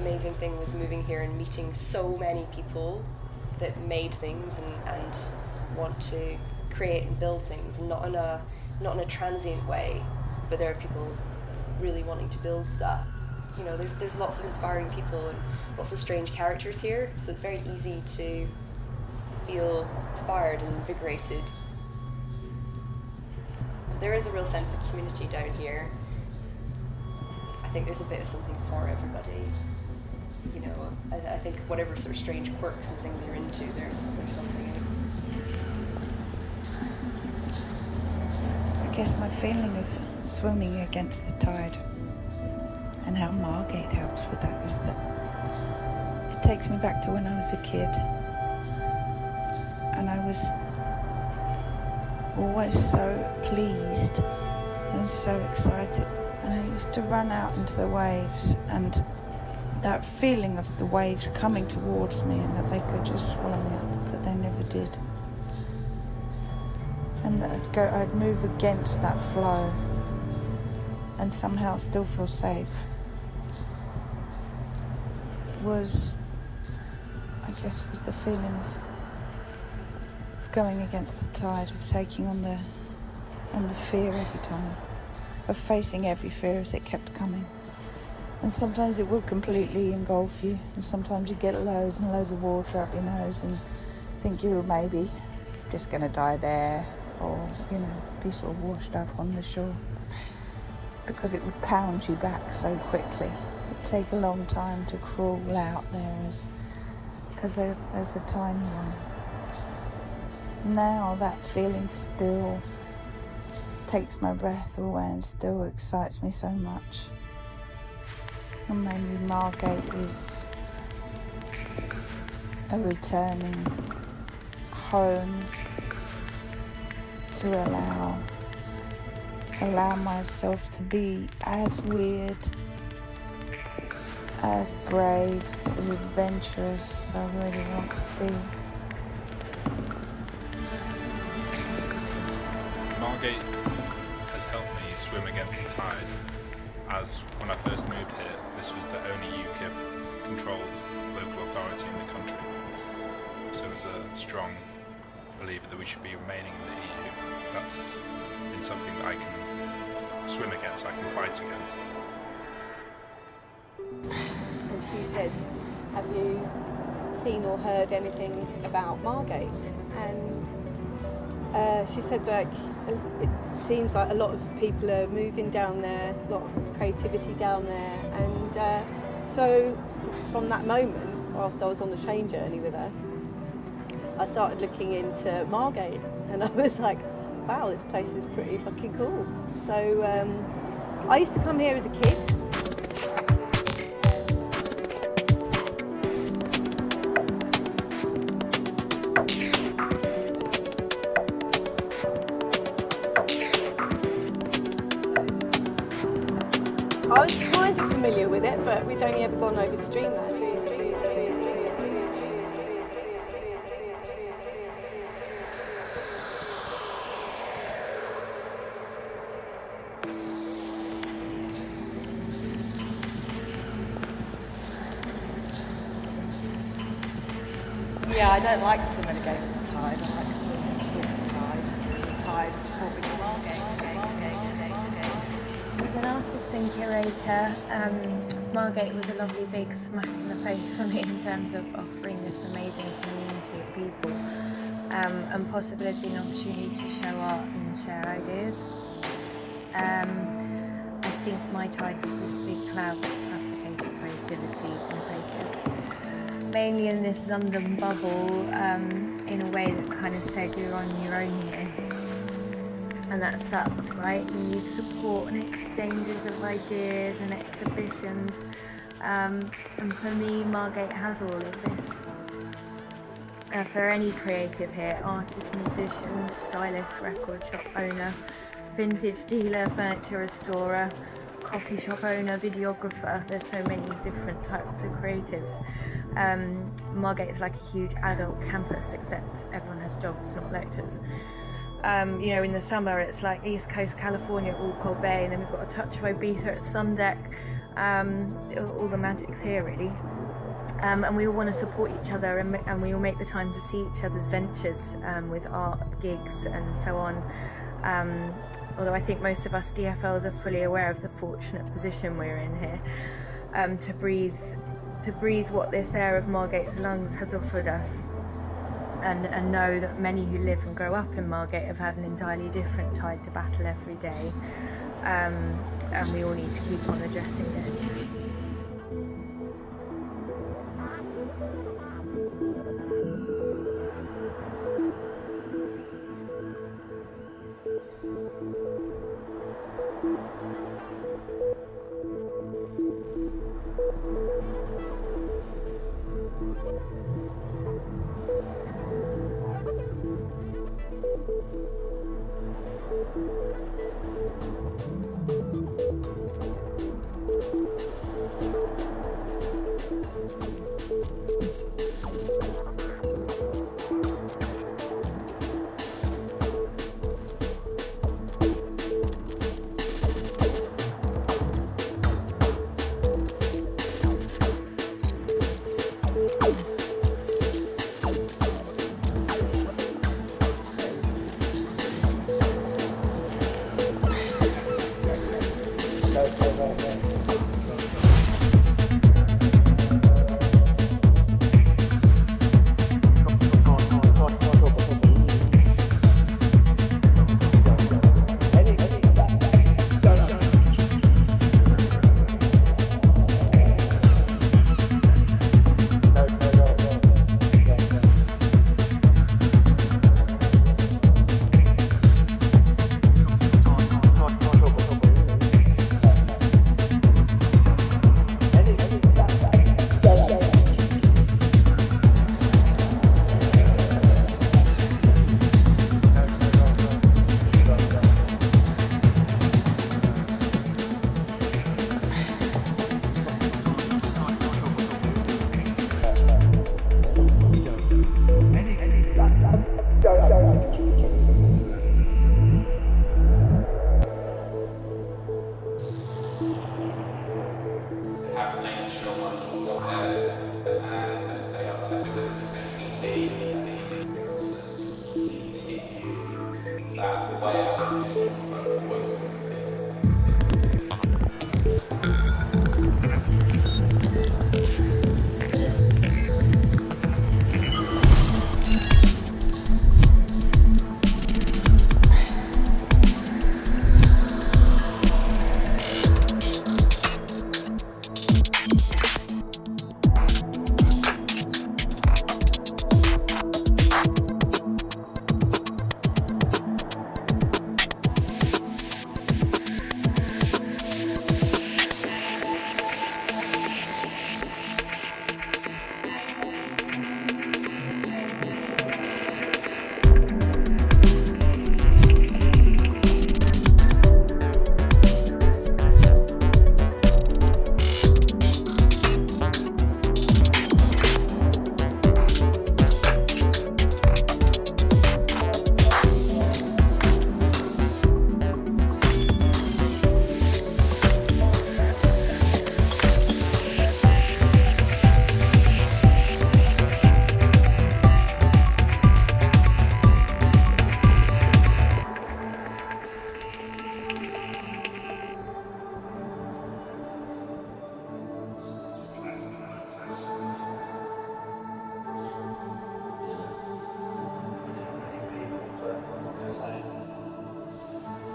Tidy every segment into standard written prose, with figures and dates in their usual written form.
amazing thing was moving here and meeting so many people that made things and want to create and build things, not in a transient way, but there are people really wanting to build stuff. You know, there's lots of inspiring people and lots of strange characters here, so it's very easy to feel inspired and invigorated. There is a real sense of community down here. I think there's a bit of something for everybody. You know, I think whatever sort of strange quirks and things you're into, there's something in it. I guess my feeling of swimming against the tide and how Margate helps with that is that it takes me back to when I was a kid, and I was always so pleased and so excited, and I used to run out into the waves, and that feeling of the waves coming towards me and that they could just swallow me up, but they never did, and that I'd move against that flow and somehow still feel safe, was the feeling of going against the tide, of taking on the fear every time, of facing every fear as it kept coming. And sometimes it will completely engulf you, and sometimes you get loads and loads of water up your nose and think you're maybe just going to die there, or, you know, be sort of washed up on the shore, because it would pound you back so quickly. It'd take a long time to crawl out there as a tiny one. Now that feeling still takes my breath away and still excites me so much. And maybe Margate is a returning home to allow myself to be as weird, as brave, as adventurous as I really want to be. Margate has helped me swim against the tide, as when I first moved here, this was the only UKIP-controlled local authority in the country. So as a strong believer that we should be remaining in the EU, that's been something that I can swim against, I can fight against. And she said, have you seen or heard anything about Margate? And she said, like, it seems like a lot of people are moving down there, a lot of creativity down there, and so from that moment, whilst I was on the train journey with her, I started looking into Margate, and I was like, wow, this place is pretty fucking cool. So I used to come here as a kid. I was kind of familiar with it, but we'd only ever gone over to Dreamland. Yeah, I don't like swimming against the tide, I like swimming with the tide. The tide brought me to Margate. As an artist and curator, Margate was a lovely big smack in the face for me in terms of offering this amazing community of people and possibility and opportunity to show art and share ideas. I think my tide was this big cloud that suffocated creativity and creatives. Mainly in this London bubble, in a way that kind of said you're on your own here. And that sucks, right? You need support and exchanges of ideas and exhibitions. And for me, Margate has all of this. For any creative here, artist, musician, stylist, record shop owner, vintage dealer, furniture restorer, coffee shop owner, videographer, there's so many different types of creatives. Margate is like a huge adult campus, except everyone has jobs, not lectures. You know, in the summer it's like East Coast California at Walpole Bay, and then we've got a touch of Ibiza at Sundeck, All the magic's here, really. And we all want to support each other, and we all make the time to see each other's ventures with art gigs and so on. Although I think most of us DFLs are fully aware of the fortunate position we're in here, to breathe what this air of Margate's lungs has offered us, and know that many who live and grow up in Margate have had an entirely different tide to battle every day, and we all need to keep on addressing it.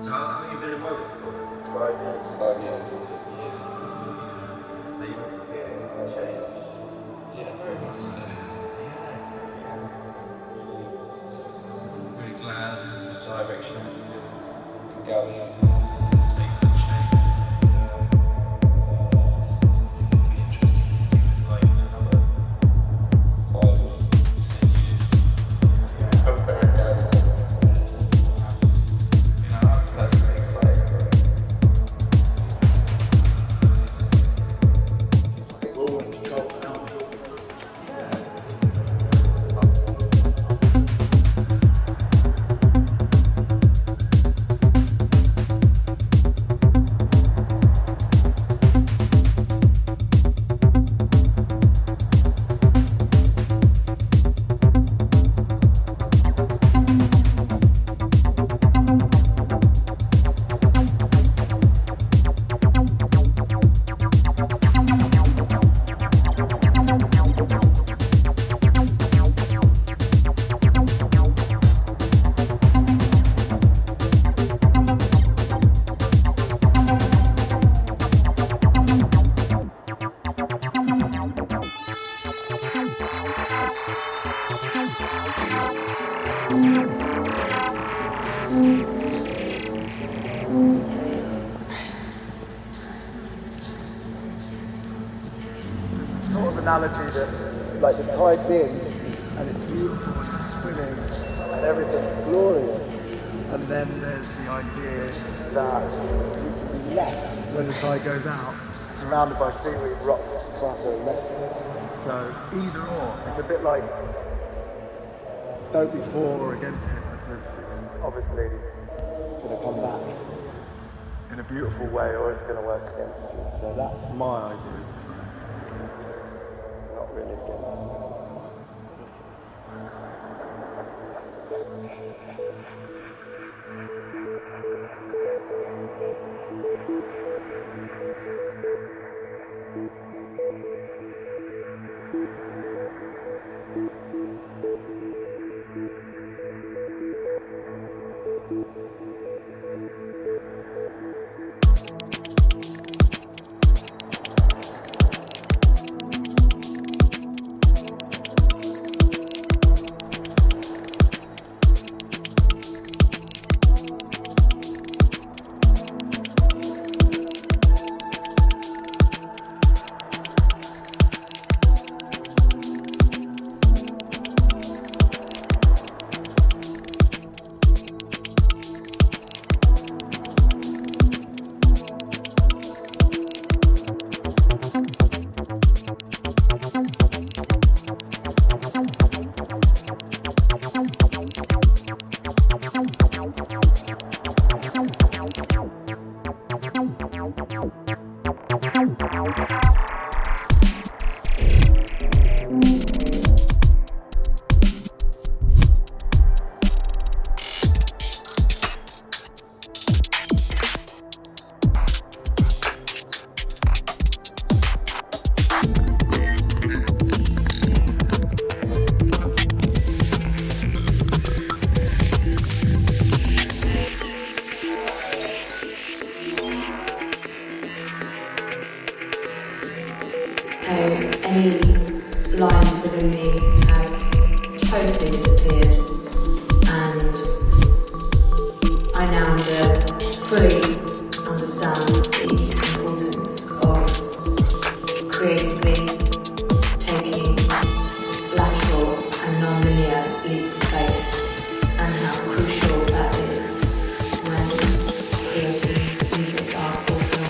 So how long have you been remote for? 5 years. 5 years. So you must have seen it change. Yeah, very much so. Very glad in the direction it's been Going. it's taken a change. It'll be interesting to see what it's like in another 5 years. 10 years. How far it goes. You know, I'm personally excited for it. I think we're all in control now. sort of analogy that, like, the tide's in, and it's beautiful, and it's swimming, and everything's glorious, and then there's the idea that you can be left when the tide goes out, surrounded by seaweed, rocks, clutter, and mess. So either or, it's a bit like, don't be for or against it, because it's obviously going to come back in a beautiful way, or it's going to work against you. So that's my idea of the time. Not really against it. Any lines within me have totally disappeared, and I now fully understand the importance of creatively taking lateral and non-linear leaps of faith, and how crucial that is when creating music, art, or film.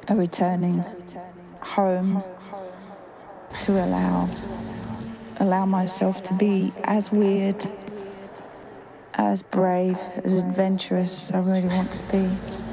a returning home to allow myself to be as weird, as brave, as adventurous as I really want to be.